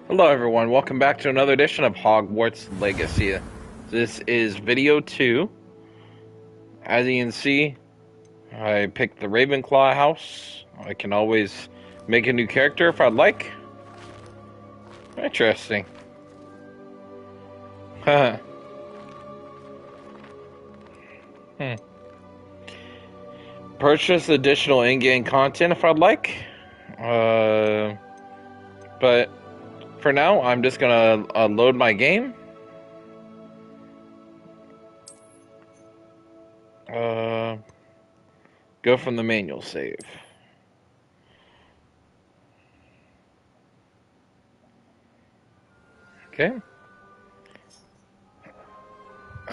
Hello everyone, welcome back to another edition of Hogwarts Legacy. This is video 2. As you can see, I picked the Ravenclaw house. I can always make a new character if I'd like. Interesting. hmm. Purchase additional in-game content if I'd like. But for now, I'm just gonna load my game. Go from the manual save. Okay.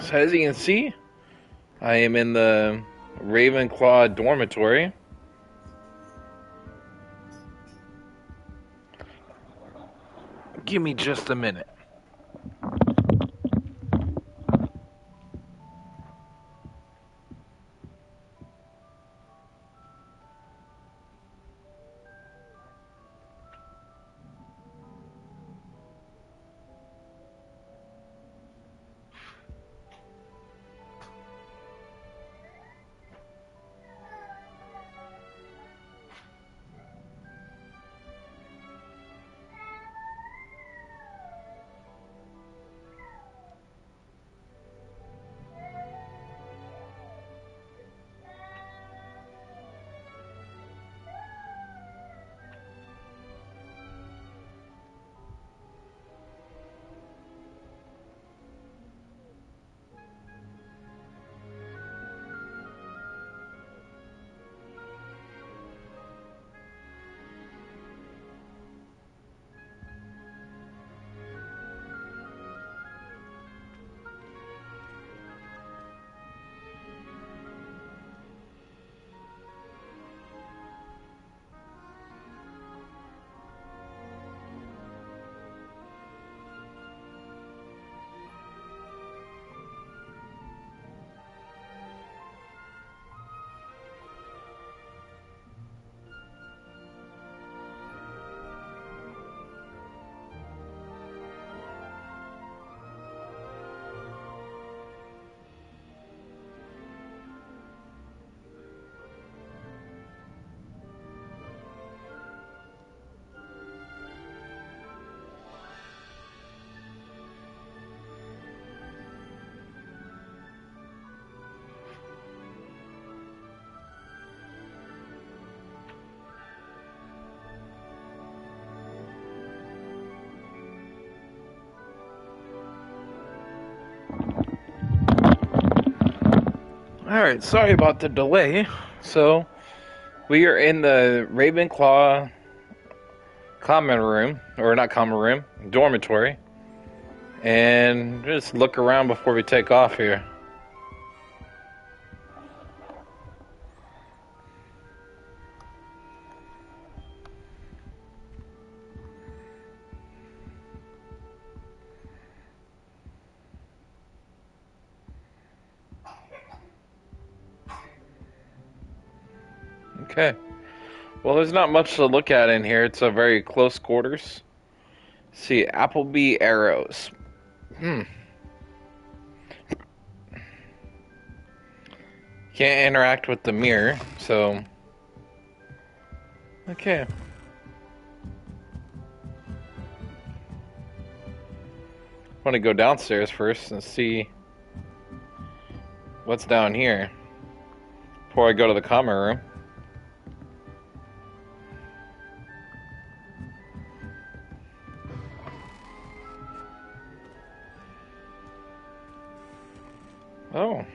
So as you can see, I am in the Ravenclaw dormitory. Give me just a minute. Alright, sorry about the delay. So, we are in the Ravenclaw common room, or not common room, dormitory. And just look around before we take off here. Okay. Well, there's not much to look at in here. It's a very close quarters. See, Appleby arrows. Can't interact with the mirror, so... Okay. Want to go downstairs first and see what's down here before I go to the common room. Oh.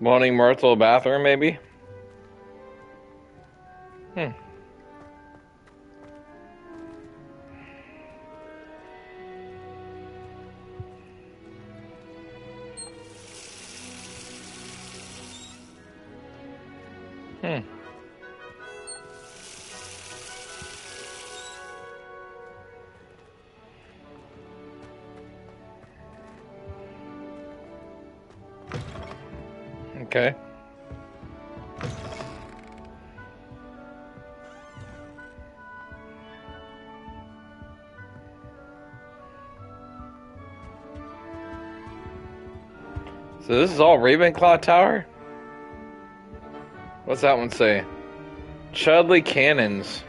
Moaning Myrtle bathroom, maybe? Hmm. Hmm. Okay. So this is all Ravenclaw Tower? What's that one say? Chudley Cannons.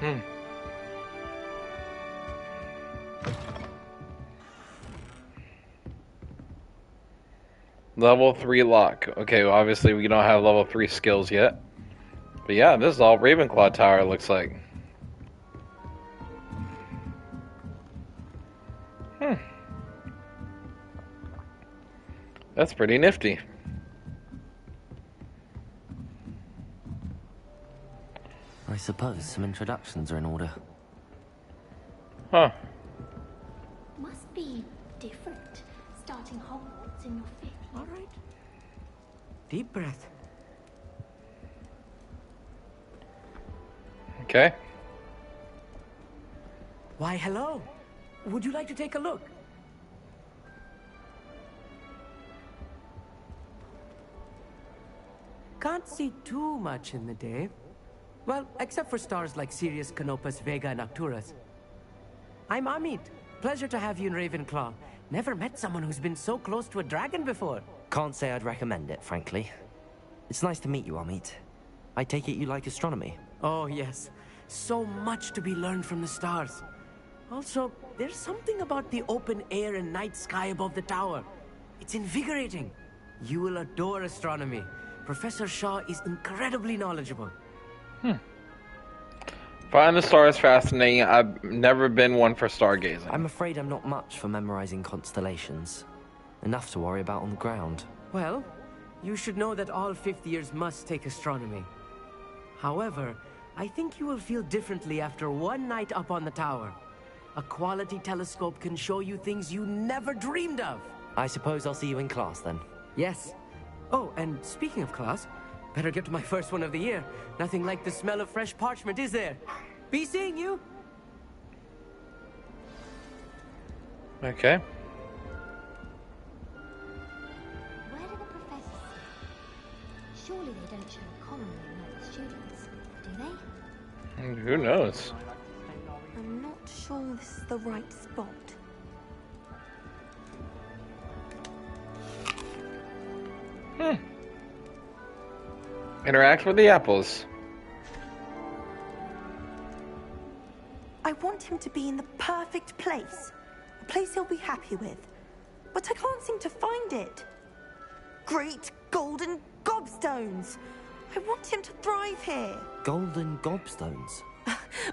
Level 3 lock. Okay, well, obviously we don't have level 3 skills yet. But yeah, this is all Ravenclaw Tower, it looks like. That's pretty nifty. I suppose some introductions are in order. Huh. Must be different, starting Hogwarts in your 5th year. All right. Deep breath. Okay. Why, hello. Would you like to take a look? Can't see too much in the day. Well, except for stars like Sirius, Canopus, Vega, and Arcturus. I'm Amit. Pleasure to have you in Ravenclaw. Never met someone who's been so close to a dragon before. Can't say I'd recommend it, frankly. It's nice to meet you, Amit. I take it you like astronomy. Oh, yes. So much to be learned from the stars. Also, there's something about the open air and night sky above the tower. It's invigorating. You will adore astronomy. Professor Shaw is incredibly knowledgeable. Find the stars fascinating. I've never been one for stargazing. I'm afraid I'm not much for memorizing constellations. Enough to worry about on the ground. Well, you should know that all 5th years must take astronomy. However, I think you will feel differently after one night up on the tower. A quality telescope can show you things you never dreamed of. I suppose I'll see you in class then. Yes. Oh, and speaking of class, better get to my first one of the year. Nothing like the smell of fresh parchment, is there? Be seeing you. Okay. Where do the professors sit? Surely they don't share a common room like the students, do they? Who knows? I'm not sure this is the right spot. Interact with the apples. I want him to be in the perfect place. A place he'll be happy with. But I can't seem to find it. Great golden gobstones! I want him to thrive here. Golden gobstones?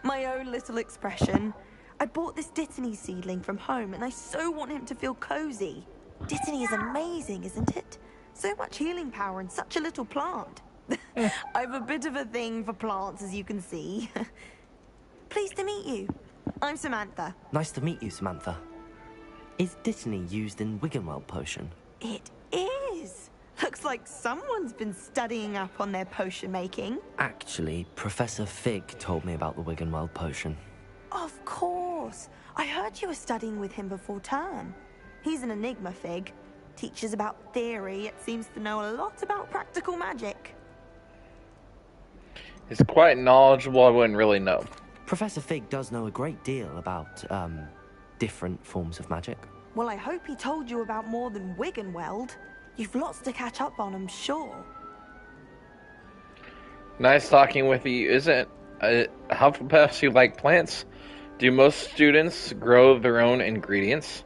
My own little expression. I bought this Dittany seedling from home and I so want him to feel cozy. Dittany is amazing, isn't it? So much healing power in such a little plant. I've a bit of a thing for plants, as you can see. Pleased to meet you. I'm Samantha. Nice to meet you, Samantha. Is Dittany used in Wiggenweld potion? It is. Looks like someone's been studying up on their potion making. Actually, Professor Fig told me about the Wiggenweld potion. Of course. I heard you were studying with him before term. He's an enigma, Fig. Teaches about theory, yet seems to know a lot about practical magic. He's quite knowledgeable, I wouldn't really know. Professor Fig does know a great deal about, different forms of magic. Well, I hope he told you about more than Wiggenweld. You've lots to catch up on, I'm sure. Nice talking with you. Isn't Hufflepuffs who like plants? Do most students grow their own ingredients?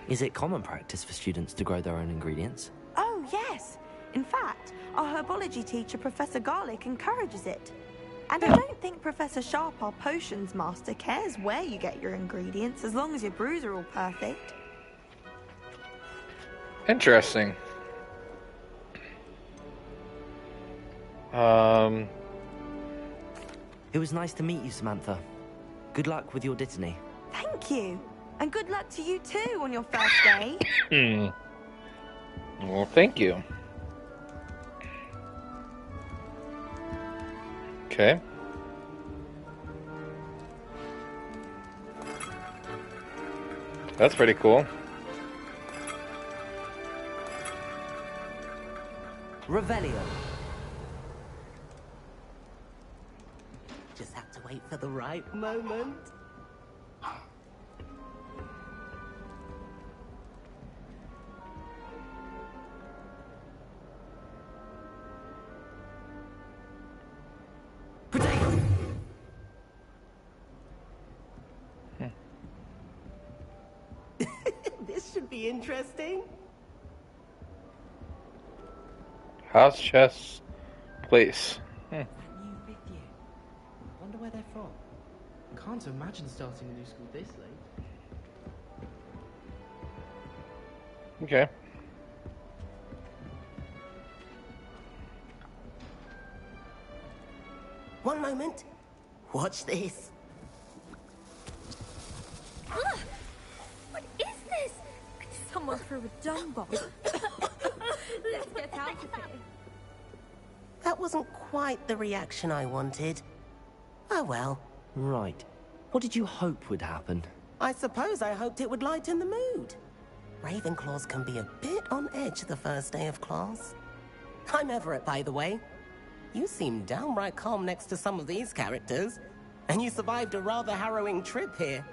Is it common practice for students to grow their own ingredients? Oh, yes. In fact, our herbology teacher, Professor Garlick, encourages it. And I don't think Professor Sharp, our potions master, cares where you get your ingredients, as long as your brews are all perfect. Interesting. It was nice to meet you, Samantha. Good luck with your Dittany. Thank you. And good luck to you too on your first day. Well, thank you. Okay. That's pretty cool. Revelio. Just have to wait for the right moment. could be interesting. House chess place. That new fifth year. Wonder where they're from. Can't imagine starting a new school this late. Okay. One moment. Watch this. Ugh! What is this? Someone threw a dung bomb. Let's get out of here. That wasn't quite the reaction I wanted. Oh well. Right. What did you hope would happen? I suppose I hoped it would lighten the mood. Ravenclaws can be a bit on edge the first day of class. I'm Everett, by the way. You seem downright calm next to some of these characters. And you survived a rather harrowing trip here.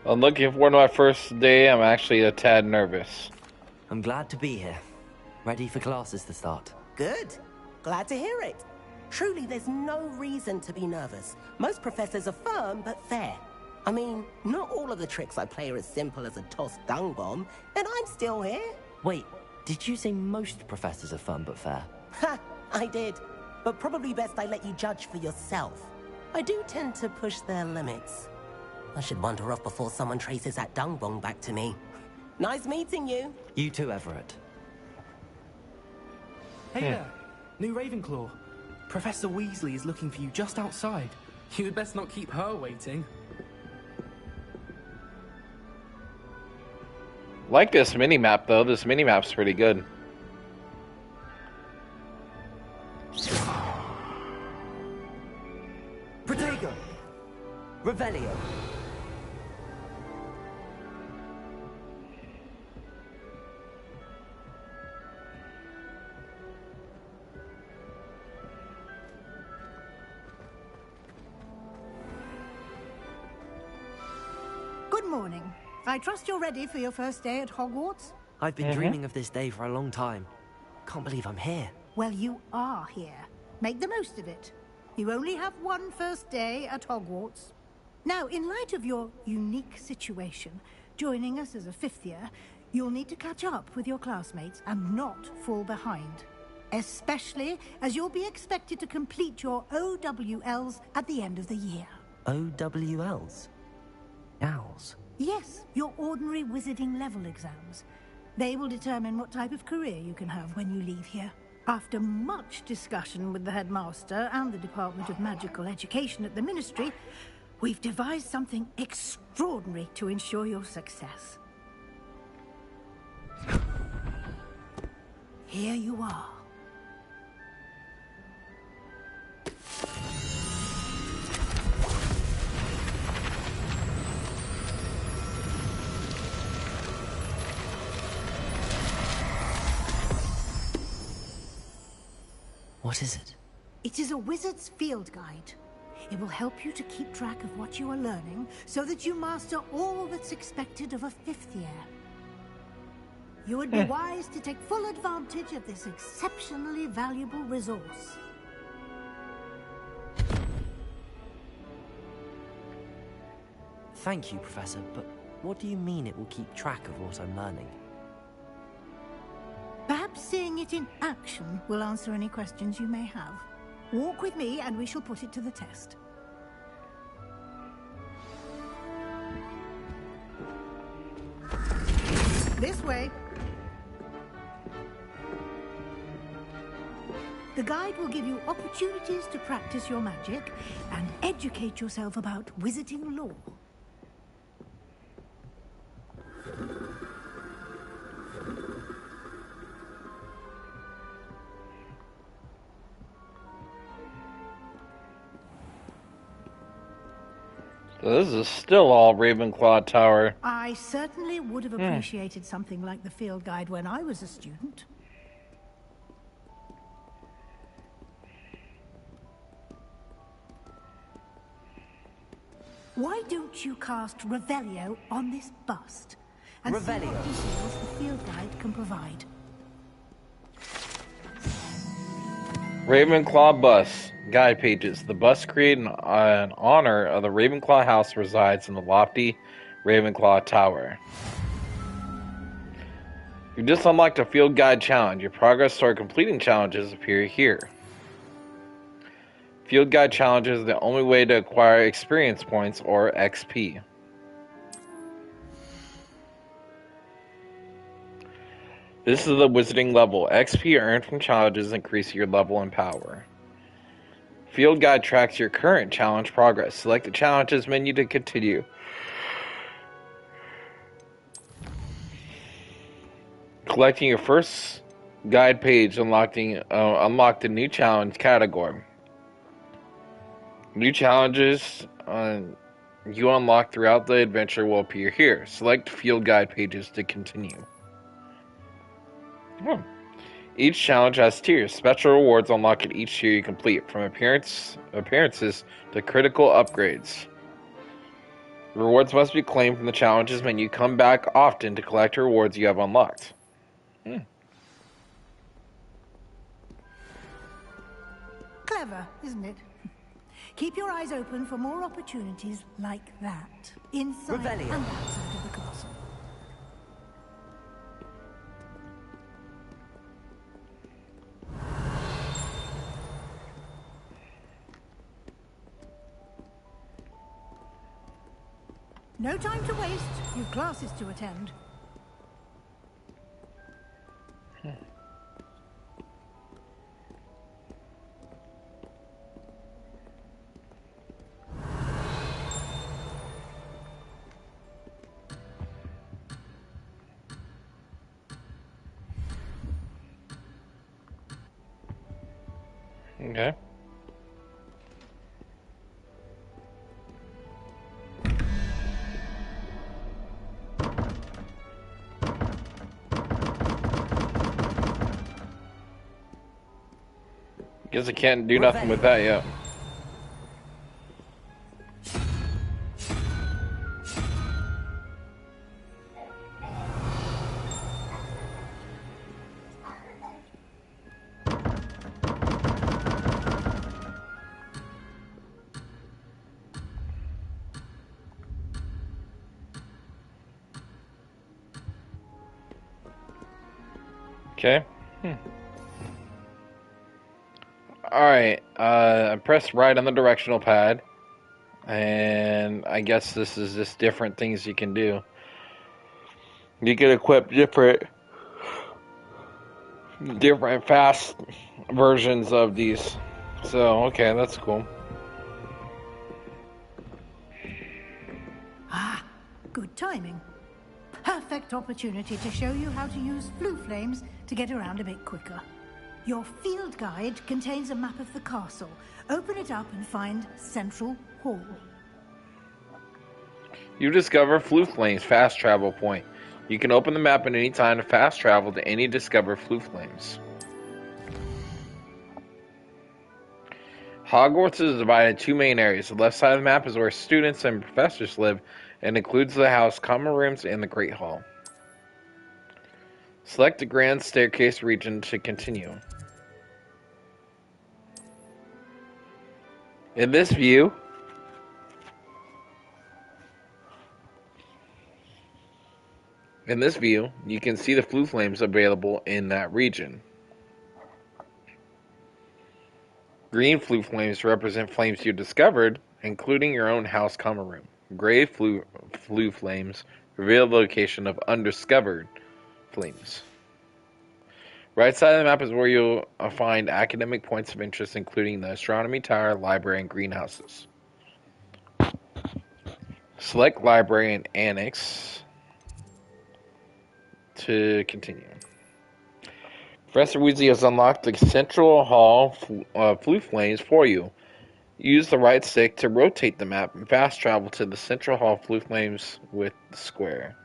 I'm looking forward to my first day. I'm actually a tad nervous. I'm glad to be here. Ready for classes to start. Good. Glad to hear it. Truly, there's no reason to be nervous. Most professors are firm but fair. I mean, not all of the tricks I play are as simple as a tossed dung bomb, and I'm still here. Wait, did you say most professors are fun but fair? Ha! I did. But probably best I let you judge for yourself. I do tend to push their limits. I should wander off before someone traces that dung bomb back to me. Nice meeting you. You too, Everett. Hey there, new Ravenclaw. Professor Weasley is looking for you just outside. You had best not keep her waiting. Like this mini-map, though. This mini-map's pretty good. Protego! Revelio! Good morning. I trust you're ready for your first day at Hogwarts? I've been dreaming of this day for a long time. Can't believe I'm here. Well, you are here. Make the most of it. You only have one first day at Hogwarts. Now, in light of your unique situation, joining us as a fifth year, you'll need to catch up with your classmates and not fall behind. Especially as you'll be expected to complete your OWLs at the end of the year. OWLs? Owls? Yes, your ordinary wizarding level exams. They will determine what type of career you can have when you leave here. After much discussion with the headmaster and the Department of Magical Education at the Ministry, we've devised something extraordinary to ensure your success. Here you are. What is it? It is a wizard's field guide. It will help you to keep track of what you are learning so that you master all that's expected of a fifth year. You would be wise to take full advantage of this exceptionally valuable resource. Thank you, Professor, but what do you mean it will keep track of what I'm learning? Perhaps seeing it in action will answer any questions you may have. Walk with me and we shall put it to the test. This way. The guide will give you opportunities to practice your magic and educate yourself about wizarding lore. So this is still all Ravenclaw Tower. I certainly would have appreciated something like the field guide when I was a student. Why don't you cast Revelio on this bust? And see what Revelio. details the field guide can provide. Ravenclaw bus. Guide pages. The bus created in honor of the Ravenclaw house resides in the lofty Ravenclaw Tower. You just unlocked a field guide challenge. Your progress toward completing challenges appear here. Field guide challenges are the only way to acquire experience points or XP. This is the wizarding level. XP earned from challenges increase your level and power. Field guide tracks your current challenge progress. Select the challenges menu to continue. Collecting your first guide page unlocked a new challenge category. New challenges you unlock throughout the adventure will appear here. Select field guide pages to continue. Each challenge has tiers. Special rewards unlock at each tier you complete, from appearances to critical upgrades. Rewards must be claimed from the challenges menu. Come back often to collect rewards you have unlocked. Clever, isn't it? Keep your eyes open for more opportunities like that, inside Revelio. and outside of the castle. No time to waste. You've classes to attend. Okay. Guess I can't do nothing with that yet. Okay. Alright, I pressed right on the directional pad, and I guess this is just different things you can do. You can equip different fast versions of these. So, okay, that's cool. Ah, good timing. Perfect opportunity to show you how to use flue flames to get around a bit quicker. Your field guide contains a map of the castle. Open it up and find Central Hall. You discover Flue Flames fast travel point. You can open the map at any time to fast travel to any discovered Flue Flames. Hogwarts is divided into two main areas. The left side of the map is where students and professors live and includes the house, common rooms, and the Great Hall. Select the Grand Staircase region to continue. In this view, you can see the Flue Flames available in that region. Green Flue Flames represent flames you discovered, including your own house common room. Gray Flue Flames reveal the location of undiscovered flames. Right side of the map is where you'll find academic points of interest, including the Astronomy Tower, Library, and Greenhouses. Select Library and Annex to continue. Professor Weasley has unlocked the Central Hall Flue Flames for you. Use the right stick to rotate the map and fast travel to the Central Hall Flue Flames with the square.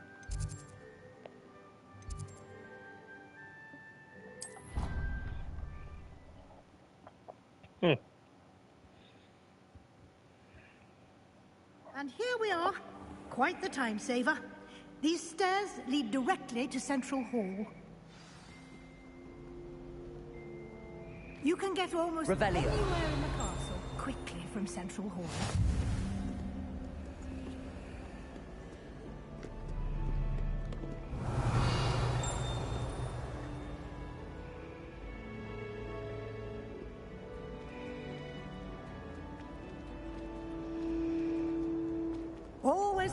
And here we are. Quite the time saver. These stairs lead directly to Central Hall. You can get almost Revelio. anywhere in the castle quickly from Central Hall.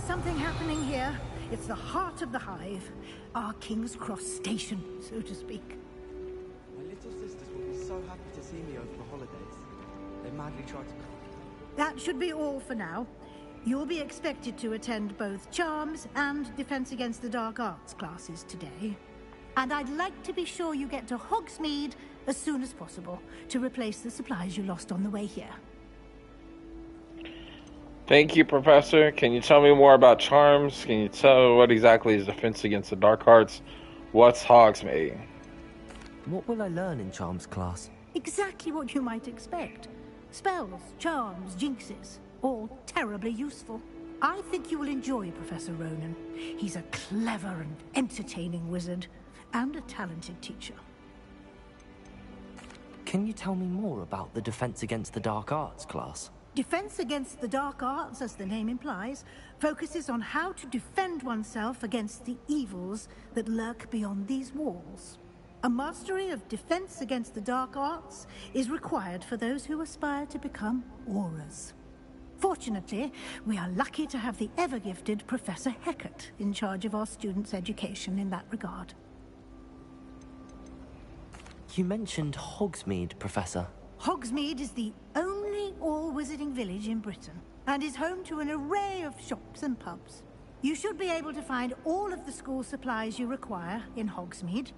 something happening here. It's the heart of the hive. Our King's Cross station, so to speak. My little sisters will be so happy to see me over the holidays. They madly try to call. That should be all for now. You'll be expected to attend both Charms and Defense Against the Dark Arts classes today. And I'd like to be sure you get to Hogsmeade as soon as possible to replace the supplies you lost on the way here. Thank you, Professor. Can you tell me more about Charms? Can you tell what exactly is Defense Against the Dark Arts? What's Hogsmeade? What will I learn in Charms class? Exactly what you might expect. Spells, charms, jinxes, all terribly useful. I think you will enjoy Professor Ronan. He's a clever and entertaining wizard, and a talented teacher. Can you tell me more about the Defense Against the Dark Arts class? Defense Against the Dark Arts, as the name implies, focuses on how to defend oneself against the evils that lurk beyond these walls. A mastery of Defense Against the Dark Arts is required for those who aspire to become Aurors. Fortunately, we are lucky to have the ever-gifted Professor Hecat in charge of our students' education in that regard. You mentioned Hogsmeade, Professor. Hogsmeade is the only all-wizarding village in Britain, and is home to an array of shops and pubs. You should be able to find all of the school supplies you require in Hogsmeade.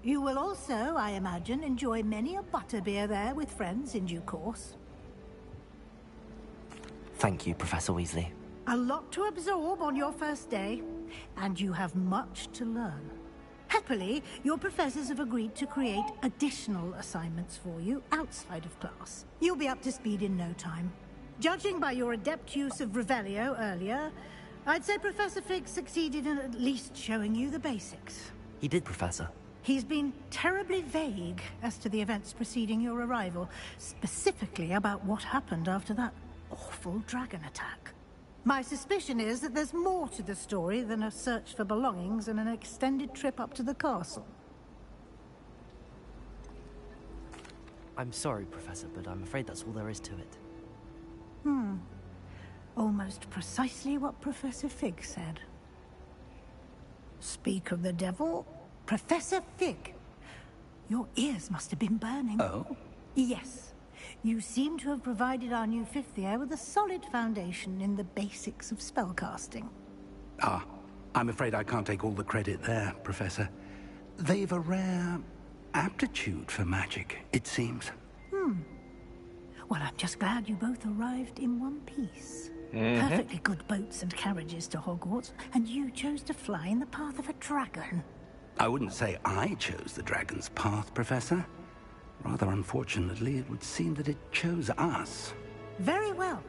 You will also, I imagine, enjoy many a butterbeer there with friends in due course. Thank you, Professor Weasley. A lot to absorb on your first day, and you have much to learn. Happily, your professors have agreed to create additional assignments for you outside of class. You'll be up to speed in no time. Judging by your adept use of Revelio earlier, I'd say Professor Fig succeeded in at least showing you the basics. He did, Professor. He's been terribly vague as to the events preceding your arrival, specifically about what happened after that awful dragon attack. My suspicion is that there's more to the story than a search for belongings and an extended trip up to the castle. I'm sorry, Professor, but I'm afraid that's all there is to it. Almost precisely what Professor Fig said. Speak of the devil, Professor Fig. Your ears must have been burning. Oh? Yes. You seem to have provided our new fifth year with a solid foundation in the basics of spellcasting. Ah, I'm afraid I can't take all the credit there, Professor. They've a rare aptitude for magic, it seems. Well, I'm just glad you both arrived in one piece. Perfectly good boats and carriages to Hogwarts, and you chose to fly in the path of a dragon. I wouldn't say I chose the dragon's path, Professor. Rather unfortunately, it would seem that it chose us. Very well.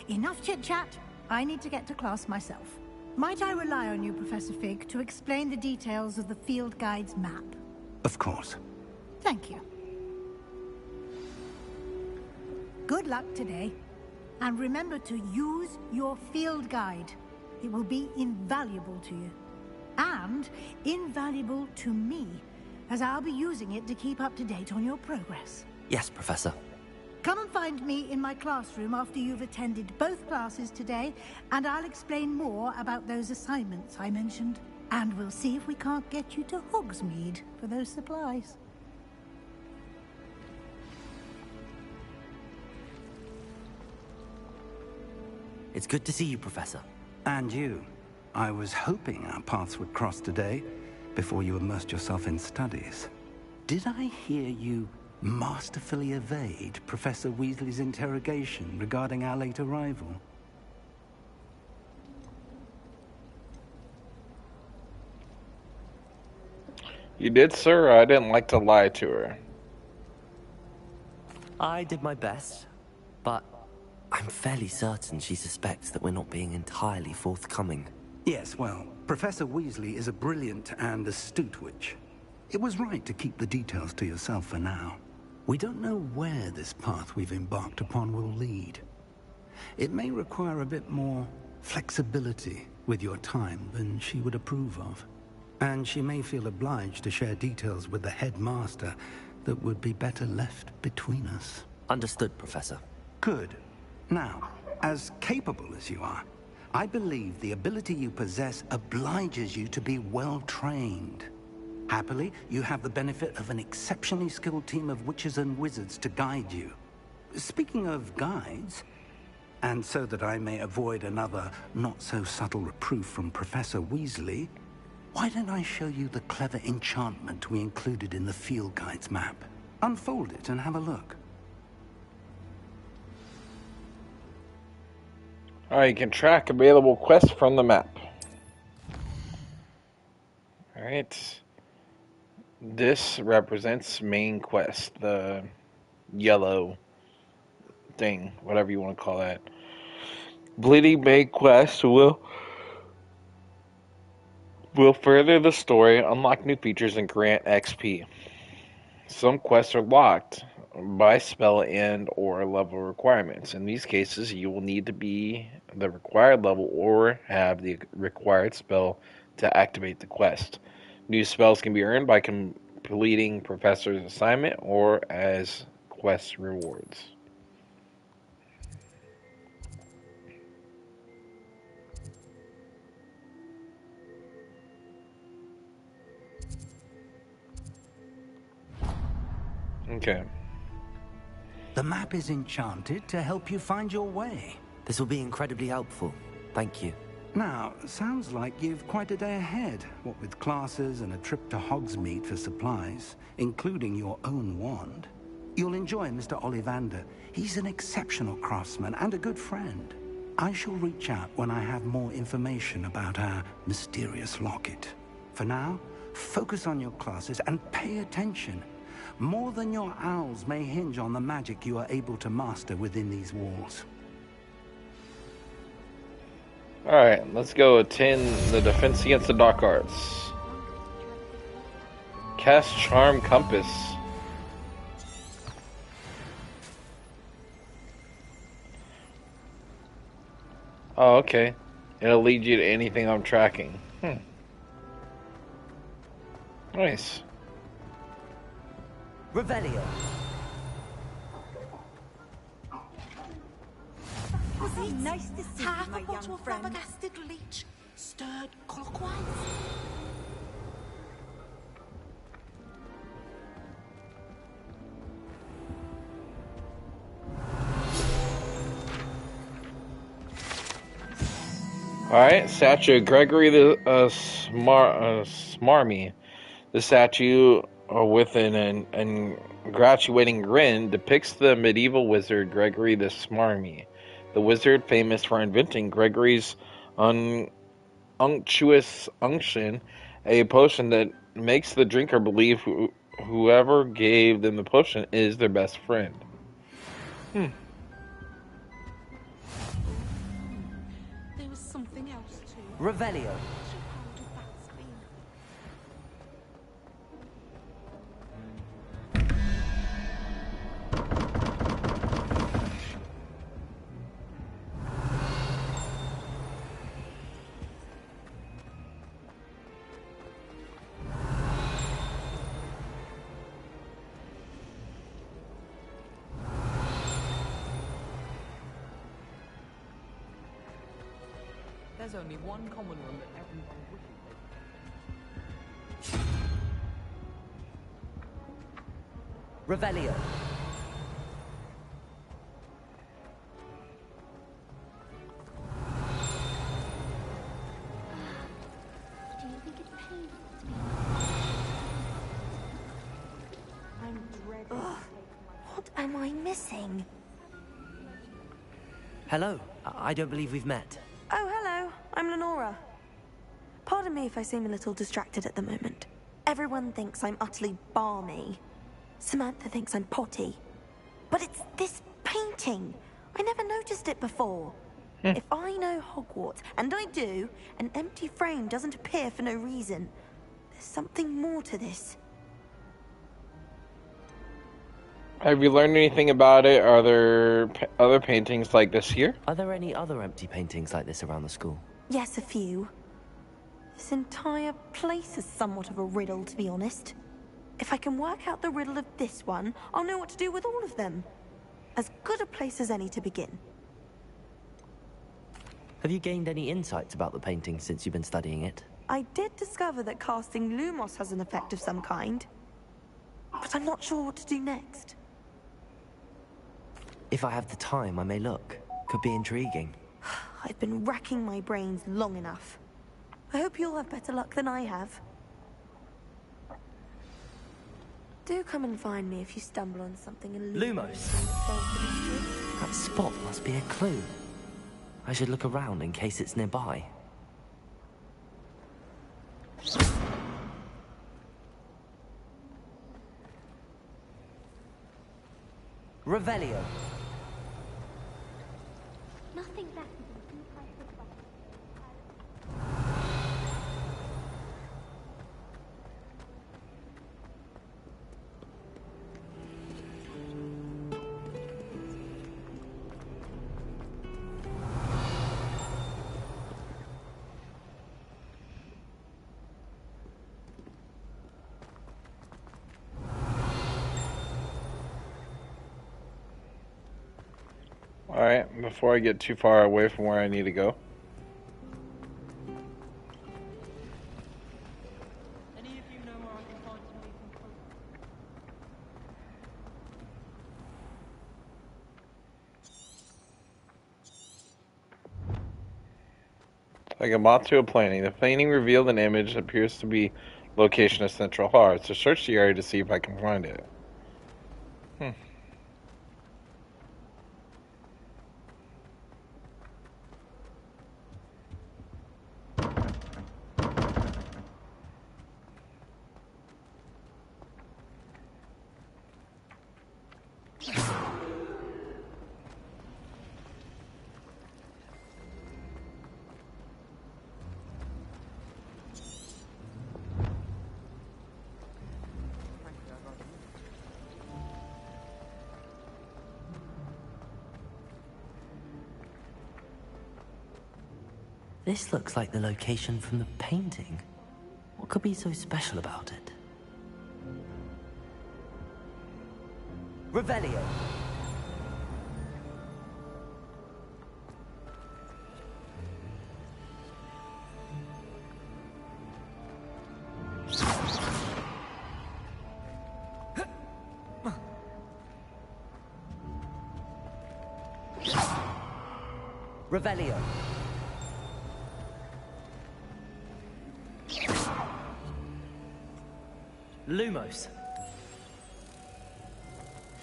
Enough chit-chat. I need to get to class myself. Might I rely on you, Professor Fig, to explain the details of the field guide's map? Of course. Thank you. Good luck today. And remember to use your field guide. It will be invaluable to you. And invaluable to me, as I'll be using it to keep up to date on your progress. Yes, Professor. Come and find me in my classroom after you've attended both classes today, and I'll explain more about those assignments I mentioned. And we'll see if we can't get you to Hogsmeade for those supplies. It's good to see you, Professor. And you. I was hoping our paths would cross today, before you immersed yourself in studies. Did I hear you masterfully evade Professor Weasley's interrogation regarding our late arrival? You did, sir. I didn't like to lie to her. I did my best, but I'm fairly certain she suspects that we're not being entirely forthcoming. Yes, well, Professor Weasley is a brilliant and astute witch. It was right to keep the details to yourself for now. We don't know where this path we've embarked upon will lead. It may require a bit more flexibility with your time than she would approve of. And she may feel obliged to share details with the headmaster that would be better left between us. Understood, Professor. Good. Now, as capable as you are, I believe the ability you possess obliges you to be well-trained. Happily, you have the benefit of an exceptionally skilled team of witches and wizards to guide you. Speaking of guides, and so that I may avoid another not-so-subtle reproof from Professor Weasley, why don't I show you the clever enchantment we included in the field guide's map? Unfold it and have a look. Alright, you can track available quests from the map. Alright. This represents main quest, the yellow thing, whatever you want to call that. Bleeding Bay quest will further the story, unlock new features, and grant XP. Some quests are locked by spell and or level requirements. In these cases, you will need to be the required level or have the required spell to activate the quest. New spells can be earned by completing Professor's assignment or as quest rewards. Okay. The map is enchanted to help you find your way. This will be incredibly helpful. Thank you. Now, sounds like you've quite a day ahead, what with classes and a trip to Hogsmeade for supplies, including your own wand. You'll enjoy Mr. Ollivander. He's an exceptional craftsman and a good friend. I shall reach out when I have more information about our mysterious locket. For now, focus on your classes and pay attention. More than your owls may hinge on the magic you are able to master within these walls. Alright, let's go attend the Defense Against the Dark Arts. Cast Charm Compass. Oh, okay. It'll lead you to anything I'm tracking. Nice. Revelio. Was it nice to see Half you, my a bottle young of friend? flabbergasted leech, stirred clockwise. Alright, statue of Gregory the Smarmy. The statue, with an graduating grin, depicts the medieval wizard Gregory the Smarmy. The wizard, famous for inventing Gregory's unctuous unction, a potion that makes the drinker believe whoever gave them the potion is their best friend. There was something else too. Revelio. How did that scream? There's only one common room that everyone wishes they Revelio. Do you think it's painful to be? I'm dreading. What am I missing? Hello. I don't believe we've met. Oh, hello. I'm Lenora. Pardon me if I seem a little distracted at the moment. Everyone thinks I'm utterly balmy. Samantha thinks I'm potty. But it's this painting. I never noticed it before. If I know Hogwarts, and I do, an empty frame doesn't appear for no reason. There's something more to this. Have you learned anything about it? Are there other paintings like this here? Are there any other empty paintings like this around the school? Yes, a few. This entire place is somewhat of a riddle, to be honest. If I can work out the riddle of this one, I'll know what to do with all of them. As good a place as any to begin. Have you gained any insights about the painting since you've been studying it? I did discover that casting Lumos has an effect of some kind, but I'm not sure what to do next. If I have the time, I may look. Could be intriguing. I've been racking my brains long enough. I hope you'll have better luck than I have. Do come and find me if you stumble on something illuminating that solves the mystery. That spot must be a clue. I should look around in case it's nearby. Revelio. Nothing left of the deep ice of the Alright, before I get too far away from where I need to go. Any of you know where I can find some decent food? Like a moth to a painting. The painting revealed an image that appears to be location of Central Hogwarts. So search the area to see if I can find it. This looks like the location from the painting. What could be so special about it? Revelio. Revelio. Lumos.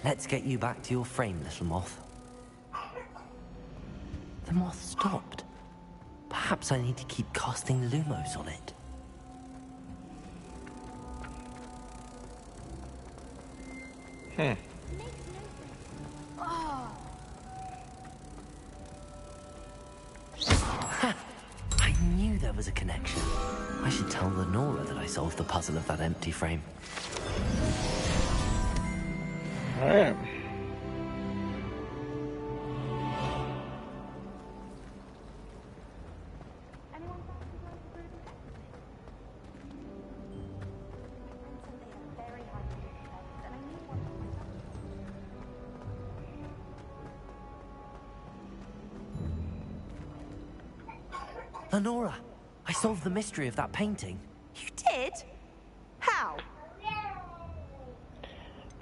Let's get you back to your frame, little moth. The moth stopped. Perhaps I need to keep casting Lumos on it. Ha! I knew there was a connection. I should tell Lenora that I solved the puzzle of that empty frame. Alright. Lenora, I solved the mystery of that painting. You did? How?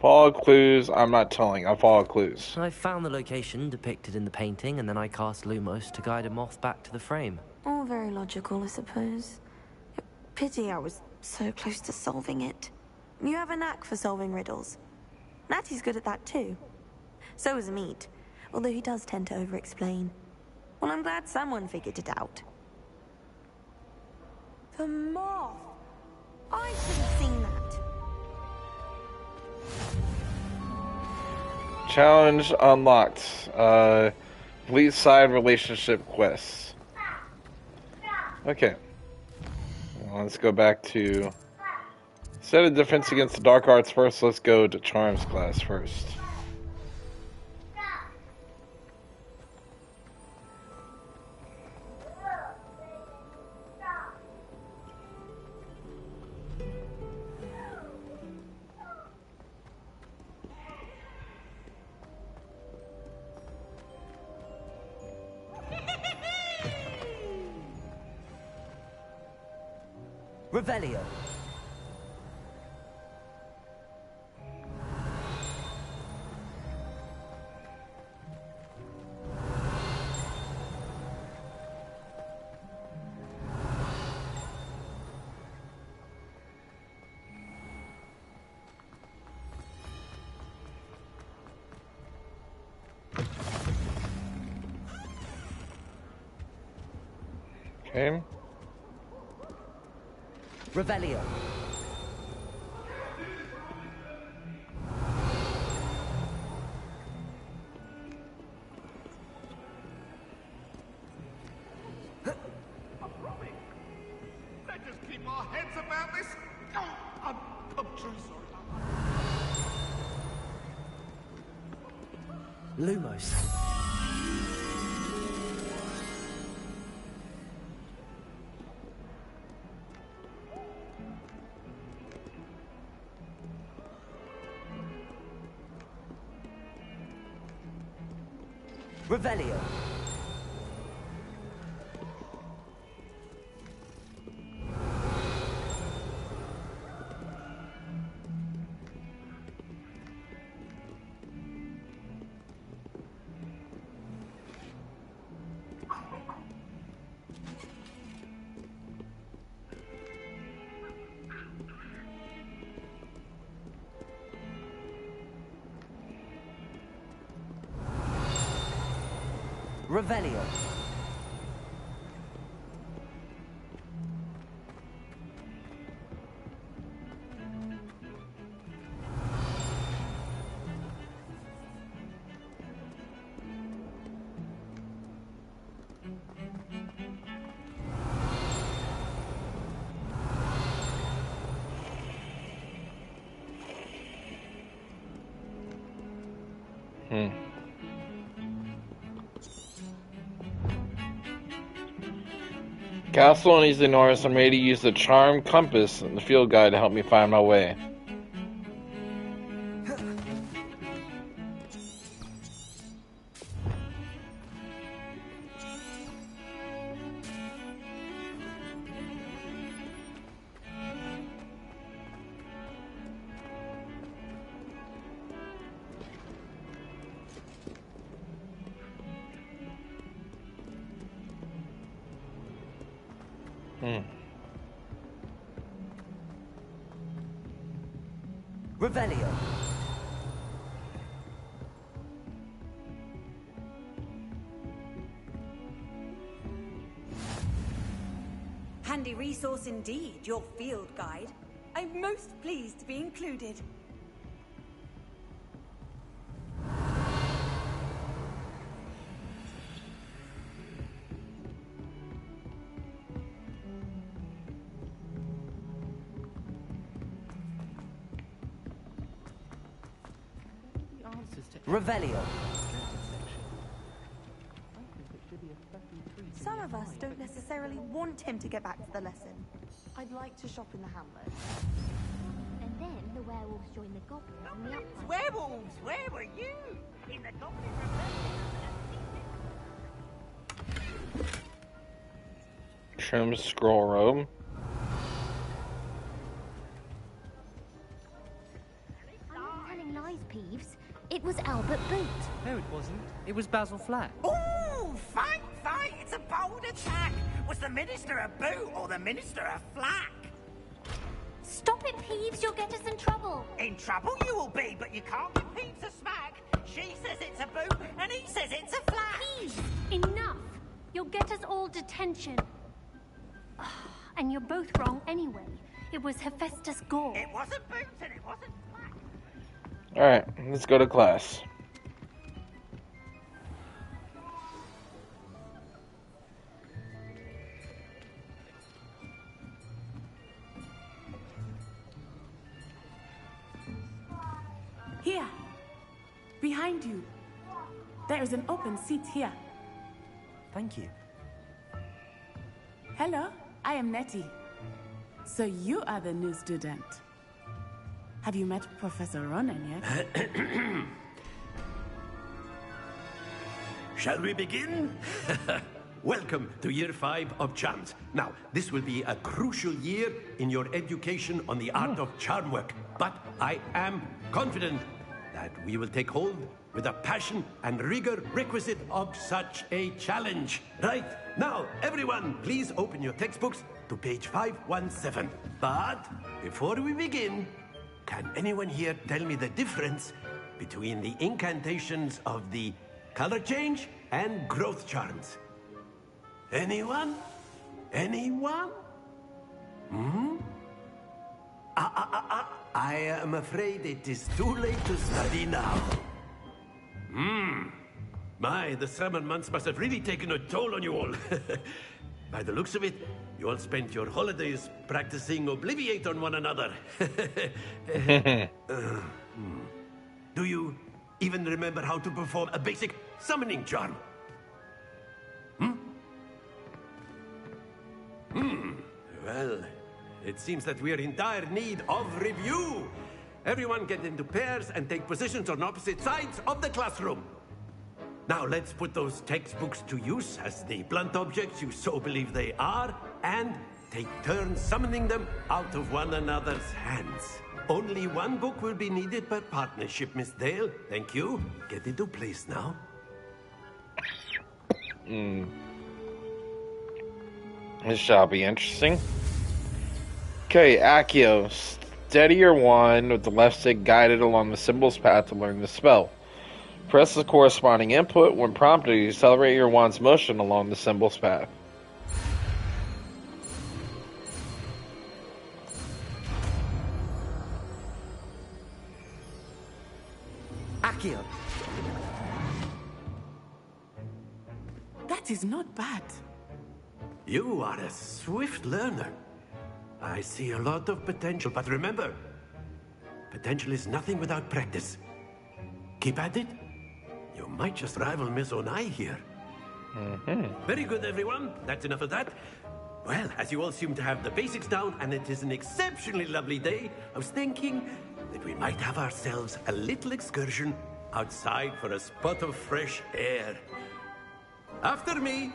Follow clues. I'm not telling. I follow clues. I found the location depicted in the painting, and then I cast Lumos to guide a moth back to the frame. All very logical, I suppose. Pity I was so close to solving it. You have a knack for solving riddles. Natty's good at that too. So is Meat, although he does tend to over-explain. Well, I'm glad someone figured it out. The moth! I should have seen that. Challenge unlocked. Complete side relationship quests. Okay. Well, let's go back to set a defense against the dark arts first. Let's go to Charms class first. Revelio. Okay. Revelio. Let us keep our heads about this. Oh, I'm truly sorry. Lumos. Revelio. Revelio. Castle and Easy Norris are made to use the charm compass and the field guide to help me find my way. Revelio. Handy resource indeed, your field guide. I'm most pleased to be included. Revelio. Some of us don't necessarily want him to get back to the lesson. I'd like to shop in the hamlet. And then the werewolves join the goblins in the upland. Werewolves, where were you? In the goblin Trim scroll robe. I'm not telling lies, Peeves. It was Albert Boot. No, it wasn't. It was Basil Flack. Oh, fight! It's a bold attack! Was the Minister a boot or the Minister a flack? Stop it, Peeves. You'll get us in trouble. In trouble you will be, but you can't give Peeves a smack. She says it's a boot, and he says it's a flack. Peeves, enough. You'll get us all detention. And you're both wrong anyway. It was Hephaestus Gore. It wasn't boots and it wasn't flack. Alright, let's go to class. Here. Behind you. There is an open seat here. Thank you. Hello, I am Nettie. So you are the new student. Have you met Professor Ronan yet? Shall we begin? welcome to Year 5 of Charms. Now, this will be a crucial year in your education on the art of charm work. But I am confident that we will take hold with the passion and rigor requisite of such a challenge. Right, now, everyone, please open your textbooks to page 517. But before we begin, can anyone here tell me the difference between the incantations of the color change and growth charms? Anyone? Anyone? Hmm? I am afraid it is too late to study now. The summer months must have really taken a toll on you all. By the looks of it, you all spent your holidays practicing Obliviate on one another. Do you even remember how to perform a basic summoning charm? Well, it seems that we are in dire need of review. Everyone get into pairs and take positions on opposite sides of the classroom. Now let's put those textbooks to use as the blunt objects you so believe they are, and take turns summoning them out of one another's hands. Only one book will be needed per partnership, Miss Dale. Thank you. Get into place now. This shall be interesting. Okay, Accio. Steady your wand with the left stick guided along the symbol's path to learn the spell. Press the corresponding input. When prompted, you accelerate your wand's motion along the symbol's path. Accio. That is not bad. You are a swift learner. I see a lot of potential, but remember, potential is nothing without practice. Keep at it. You might just rival Miss Onai here. Very good, everyone. That's enough of that. Well, as you all seem to have the basics down, and it is an exceptionally lovely day, I was thinking that we might have ourselves a little excursion outside for a spot of fresh air. After me.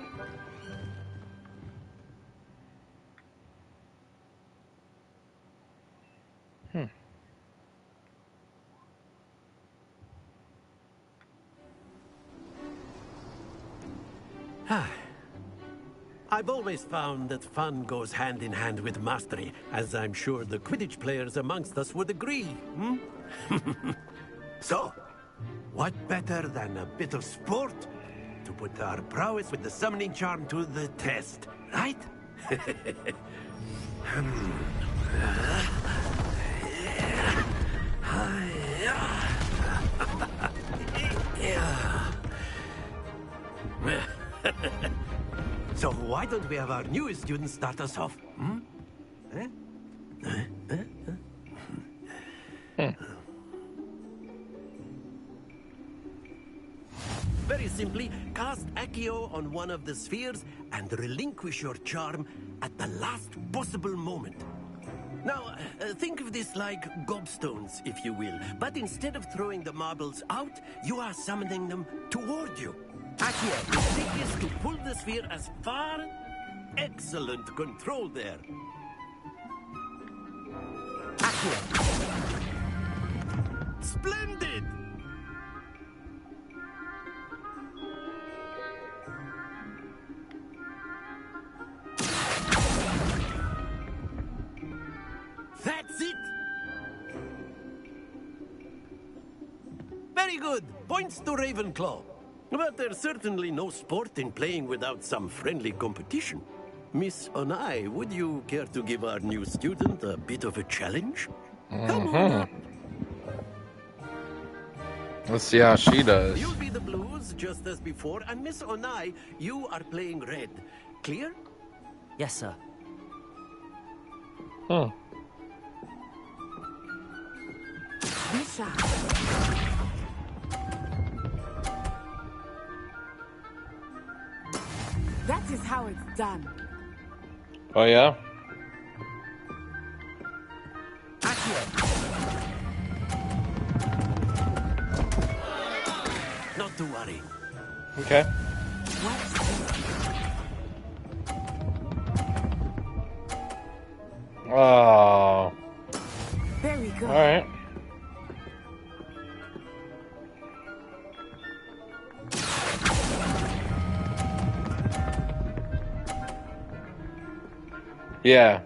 I've always found that fun goes hand in hand with mastery, as I'm sure the Quidditch players amongst us would agree. So, what better than a bit of sport to put our prowess with the summoning charm to the test, right? So why don't we have our newest student start us off? Very simply, cast Accio on one of the spheres and relinquish your charm at the last possible moment. Now, think of this like gobstones, if you will. But instead of throwing the marbles out, you are summoning them toward you. Accio, the trick is to pull the sphere as far... Excellent control there. Accio. Splendid! That's it! Very good. Points to Ravenclaw. But there's certainly no sport in playing without some friendly competition. Miss Onai, would you care to give our new student a bit of a challenge? Come on up. Let's see how she does. You'll be the blues, just as before, and Miss Onai, you are playing red. Clear? Yes, sir. Misha. That is how it's done. Oh, yeah? Not to worry. Okay. Oh. There we go. All right. Yeah,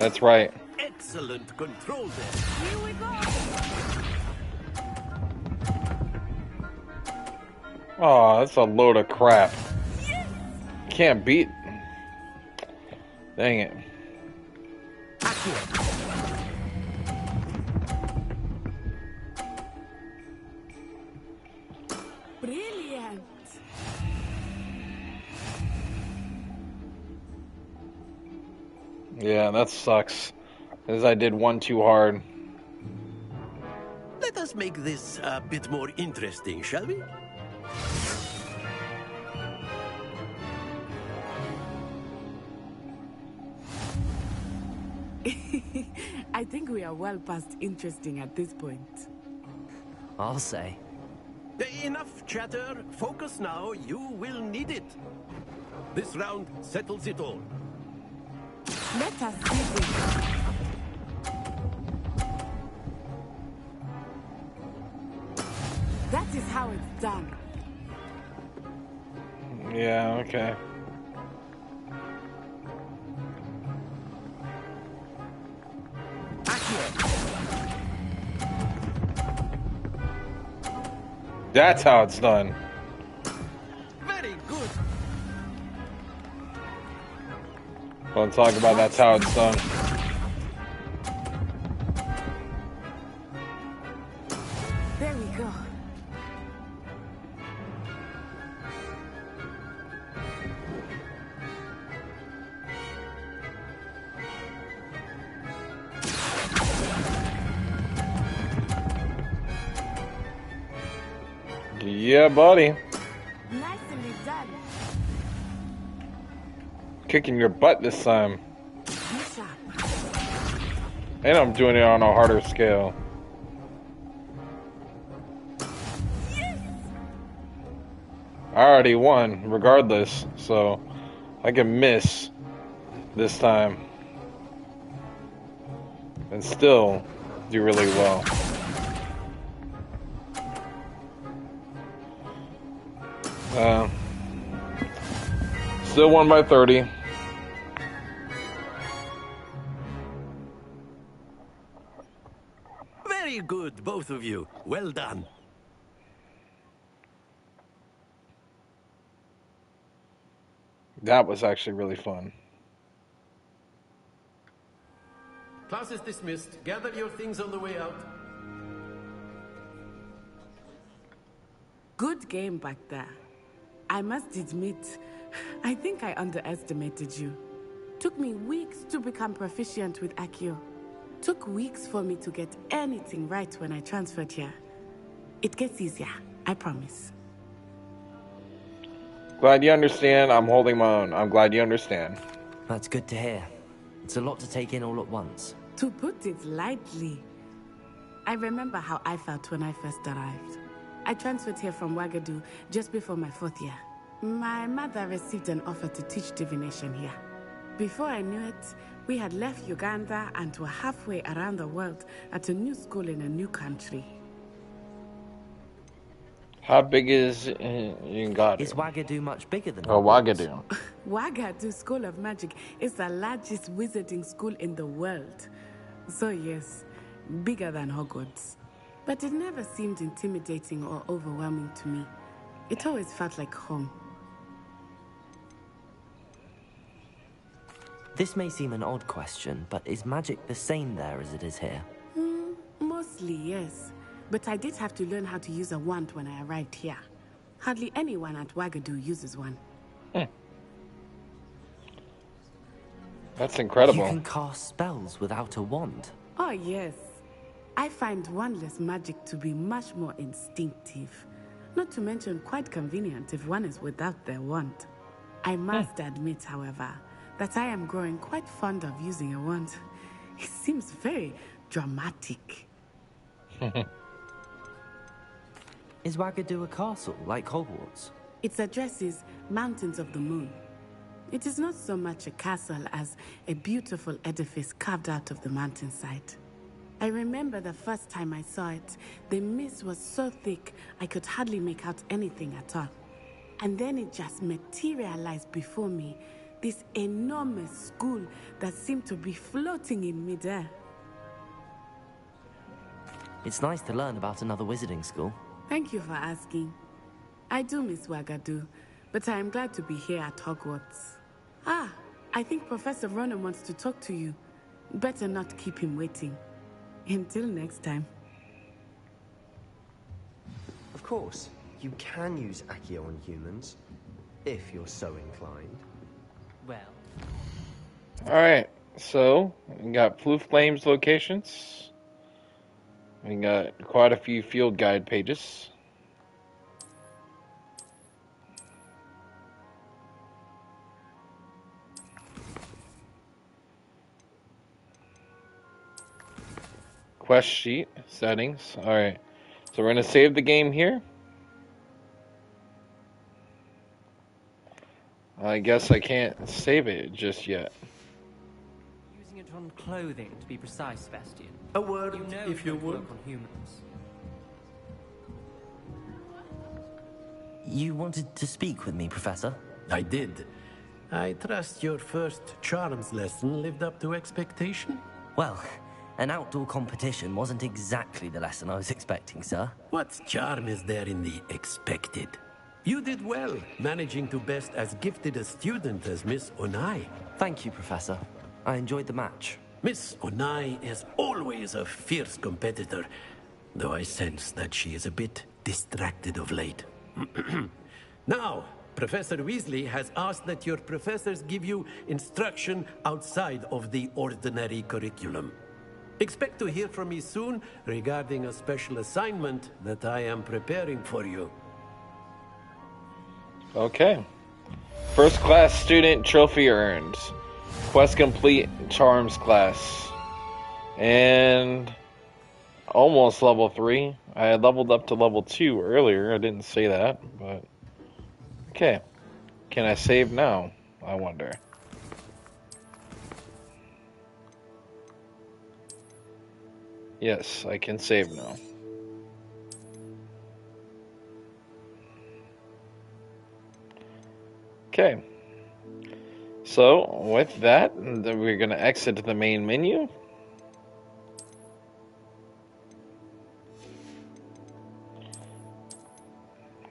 that's right. Excellent control there. Here we go. Oh, that's a load of crap. Can't beat. Dang it. Brilliant. Yeah, that sucks. As I did one too hard. Let us make this a bit more interesting, shall we? I think we are well past interesting at this point. I'll say. Enough chatter. Focus now. You will need it. This round settles it all. Let us see this. That is how it's done. Yeah, okay. That's how it's done. Very good. Don't talk about that's how it's done. There we go. Yeah, buddy. Nicely done. Kicking your butt this time. And I'm doing it on a harder scale. I already won, regardless, so I can miss this time. And still do really well. Still won by 30. Very good, both of you. Well done. That was actually really fun. Class is dismissed. Gather your things on the way out. Good game back there. I must admit, I think I underestimated you. Took me weeks to become proficient with Accio. Took weeks for me to get anything right when I transferred here. It gets easier, I promise. Glad you understand. I'm holding my own. I'm glad you understand. That's good to hear. It's a lot to take in all at once. To put it lightly, I remember how I felt when I first arrived. I transferred here from Wagadu just before my 4th year. My mother received an offer to teach divination here. Before I knew it, we had left Uganda and were halfway around the world at a new school in a new country. How big is Uganda? Is Wagadu much bigger than Wagadu. Wagadu School of Magic is the largest wizarding school in the world. So yes, bigger than Hogwarts. But it never seemed intimidating or overwhelming to me. It always felt like home. This may seem an odd question, but is magic the same there as it is here? Mostly, yes. But I did have to learn how to use a wand when I arrived here. Hardly anyone at Wagadu uses one. That's incredible. You can cast spells without a wand. Oh, yes. I find wandless magic to be much more instinctive. Not to mention quite convenient if one is without their wand. I must admit, however, that I am growing quite fond of using a wand. It seems very dramatic. Is Wagadu a castle, like Hogwarts? Its address is Mountains of the Moon. It is not so much a castle as a beautiful edifice carved out of the mountainside. I remember the first time I saw it, the mist was so thick I could hardly make out anything at all. And then it just materialized before me, this enormous school that seemed to be floating in midair. It's nice to learn about another wizarding school. Thank you for asking. I do miss Wagadu, but I am glad to be here at Hogwarts. Ah, I think Professor Ronan wants to talk to you. Better not keep him waiting. Until next time. Of course, you can use Accio on humans, if you're so inclined. Well. Alright, so we got Blue Flames locations. We got quite a few field guide pages. Quest sheet, settings. Alright, so we're going to save the game here. I guess I can't save it just yet. Using it on clothing, to be precise, Sebastian. A word, you know if you would. Work on humans. You wanted to speak with me, Professor? I did. I trust your first charms lesson lived up to expectation? Well, an outdoor competition wasn't exactly the lesson I was expecting, sir. What charm is there in the expected? You did well, managing to best as gifted a student as Miss Onai. Thank you, Professor. I enjoyed the match. Miss Onai is always a fierce competitor, though I sense that she is a bit distracted of late. Now, Professor Weasley has asked that your professors give you instruction outside of the ordinary curriculum. Expect to hear from me soon regarding a special assignment that I am preparing for you. Okay. First class student trophy earned. Quest complete charms class. And almost level 3. I had leveled up to level 2 earlier. I didn't say that, but okay. Can I save now? I wonder. Yes, I can save now. Okay. So, with that, we're going to exit the main menu.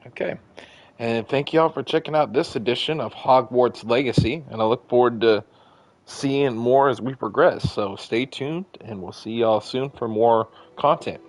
Okay. And thank you all for checking out this edition of Hogwarts Legacy, and I look forward to seeing more as we progress. So stay tuned, and we'll see y'all soon for more content.